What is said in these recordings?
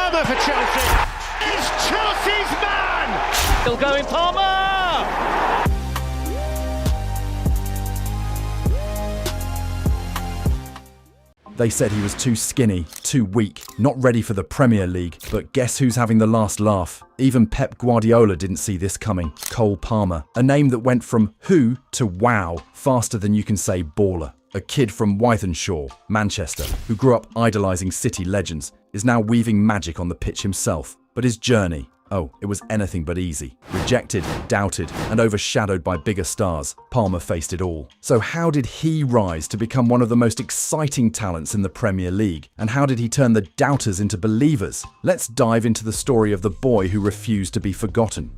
Palmer for Chelsea. It's Chelsea's man! Still going, Palmer! They said he was too skinny, too weak, not ready for the Premier League. But guess who's having the last laugh? Even Pep Guardiola didn't see this coming. Cole Palmer, a name that went from who to wow faster than you can say baller. A kid from Wythenshawe, Manchester, who grew up idolising City legends, is now weaving magic on the pitch himself. But his journey, oh, it was anything but easy. Rejected, doubted, and overshadowed by bigger stars, Palmer faced it all. So how did he rise to become one of the most exciting talents in the Premier League? And how did he turn the doubters into believers? Let's dive into the story of the boy who refused to be forgotten.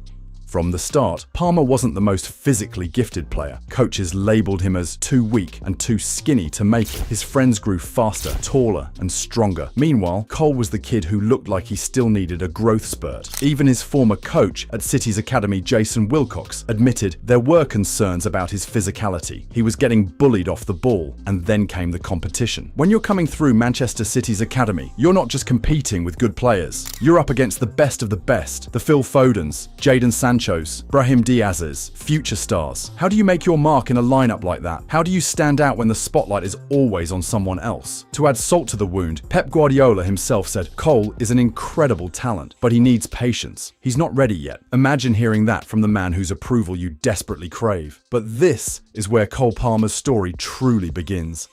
From the start, Palmer wasn't the most physically gifted player. Coaches labelled him as too weak and too skinny to make it. His friends grew faster, taller, and stronger. Meanwhile, Cole was the kid who looked like he still needed a growth spurt. Even his former coach at City's academy, Jason Wilcox, admitted there were concerns about his physicality. He was getting bullied off the ball, and then came the competition. When you're coming through Manchester City's academy, you're not just competing with good players. You're up against the best of the best, the Phil Fodens, Jadon Sancho, Brahim Diaz's, future stars. How do you make your mark in a lineup like that? How do you stand out when the spotlight is always on someone else? To add salt to the wound, Pep Guardiola himself said, Cole is an incredible talent, but he needs patience. He's not ready yet. Imagine hearing that from the man whose approval you desperately crave. But this is where Cole Palmer's story truly begins.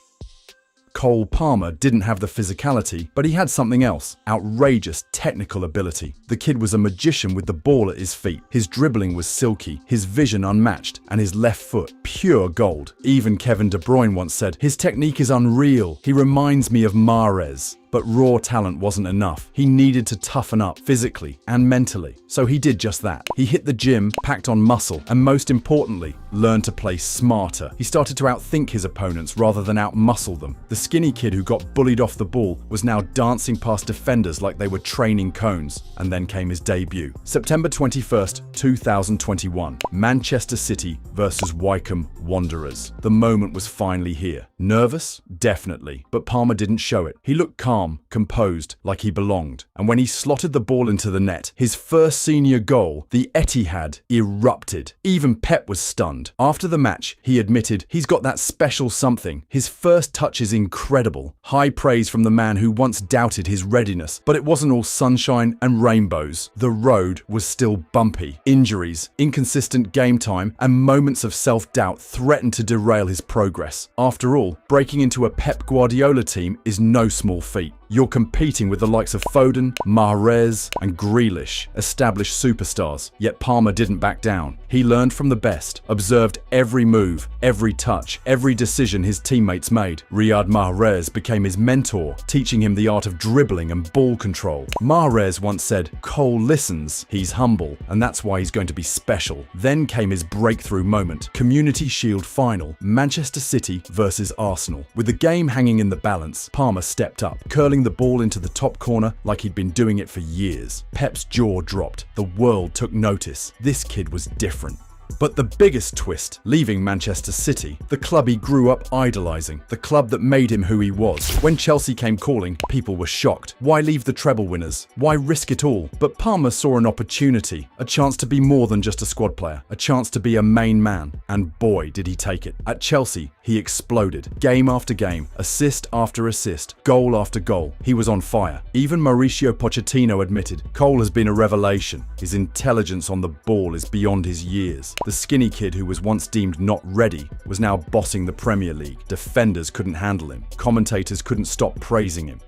Cole Palmer didn't have the physicality, but he had something else: outrageous technical ability. The kid was a magician with the ball at his feet. His dribbling was silky, his vision unmatched, and his left foot pure gold. Even Kevin De Bruyne once said, "His technique is unreal. He reminds me of Mahrez." But raw talent wasn't enough. He needed to toughen up physically and mentally. So he did just that. He hit the gym, packed on muscle, and most importantly, learned to play smarter. He started to outthink his opponents rather than outmuscle them. The skinny kid who got bullied off the ball was now dancing past defenders like they were training cones. And then came his debut. September 21st, 2021. Manchester City versus Wycombe Wanderers. The moment was finally here. Nervous? Definitely. But Palmer didn't show it. He looked calm, composed, like he belonged. And when he slotted the ball into the net, his first senior goal, the Etihad, erupted. Even Pep was stunned. After the match, he admitted he's got that special something. His first touch is incredible. High praise from the man who once doubted his readiness. But it wasn't all sunshine and rainbows. The road was still bumpy. Injuries, inconsistent game time, and moments of self-doubt threatened to derail his progress. After all, breaking into a Pep Guardiola team is no small feat. You're competing with the likes of Foden, Mahrez, and Grealish, established superstars. Yet Palmer didn't back down. He learned from the best, observed every move, every touch, every decision his teammates made. Riyad Mahrez became his mentor, teaching him the art of dribbling and ball control. Mahrez once said, "Cole listens, he's humble, and that's why he's going to be special." Then came his breakthrough moment. Community Shield final, Manchester City versus Arsenal. With the game hanging in the balance, Palmer stepped up, curling the ball into the top corner like he'd been doing it for years. Pep's jaw dropped. The world took notice. This kid was different. But the biggest twist, leaving Manchester City, the club he grew up idolising, the club that made him who he was. When Chelsea came calling, people were shocked. Why leave the treble winners? Why risk it all? But Palmer saw an opportunity, a chance to be more than just a squad player, a chance to be a main man. And boy, did he take it. At Chelsea, he exploded. Game after game, assist after assist, goal after goal. He was on fire. Even Mauricio Pochettino admitted, Cole has been a revelation. His intelligence on the ball is beyond his years. The skinny kid who was once deemed not ready was now bossing the Premier League. Defenders couldn't handle him. Commentators couldn't stop praising him.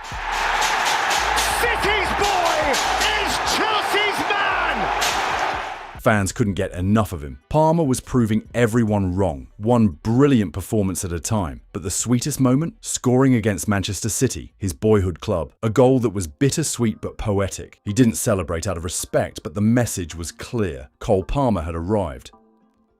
City's boy is Chelsea's man! Fans couldn't get enough of him. Palmer was proving everyone wrong, one brilliant performance at a time. But the sweetest moment? Scoring against Manchester City, his boyhood club. A goal that was bittersweet but poetic. He didn't celebrate out of respect, but the message was clear. Cole Palmer had arrived.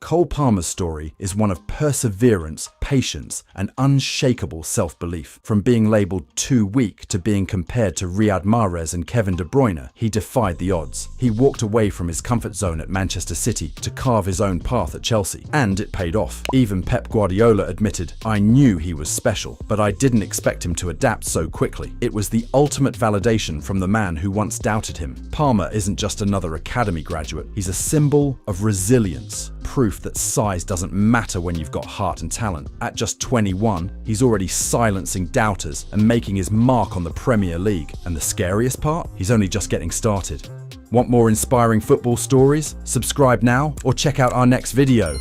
Cole Palmer's story is one of perseverance, patience, and unshakable self-belief. From being labelled too weak to being compared to Riyad Mahrez and Kevin De Bruyne, he defied the odds. He walked away from his comfort zone at Manchester City to carve his own path at Chelsea, and it paid off. Even Pep Guardiola admitted, "I knew he was special, but I didn't expect him to adapt so quickly." It was the ultimate validation from the man who once doubted him. Palmer isn't just another academy graduate, he's a symbol of resilience. Proof that size doesn't matter when you've got heart and talent. At just 21, he's already silencing doubters and making his mark on the Premier League. And the scariest part? He's only just getting started. Want more inspiring football stories? Subscribe now or check out our next video.